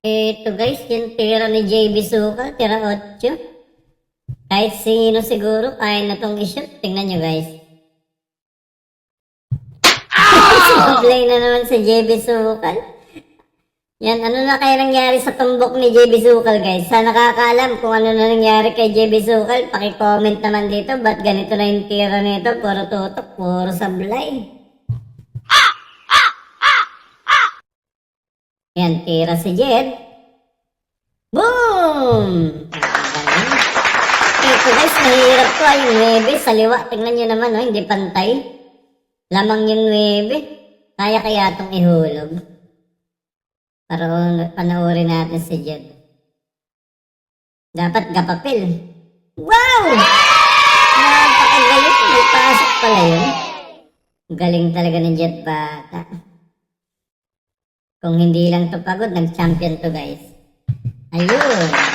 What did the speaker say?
Ito guys, yung tira ni JB Suka, tira 8. Kahit sino siguro, kaya na tong i-shoot. Tingnan nyo guys. Play na naman si JB Sukal. Yan, ano na kaya nangyari sa tumbok ni JB Sukal guys? Sa nakakaalam kung ano na nangyari kay JB Sukal, paki-comment naman dito. Ba't ganito na yung tira nito? Puro tutok, puro sablay. Yan, tira si Jed. Boom! Ito guys, mahirap to. Yung 9 sa liwa. Tingnan nyo naman, hindi pantay. Lamang yung 9. Kaya kaya itong ihulog. Para panoorin natin si Jed. Dapat gapapil. Wow! Napakagalit. May pasok pala yun. Galing talaga ng Jed bata. Kung hindi lang to pagod, nag-champion to guys. Ayun.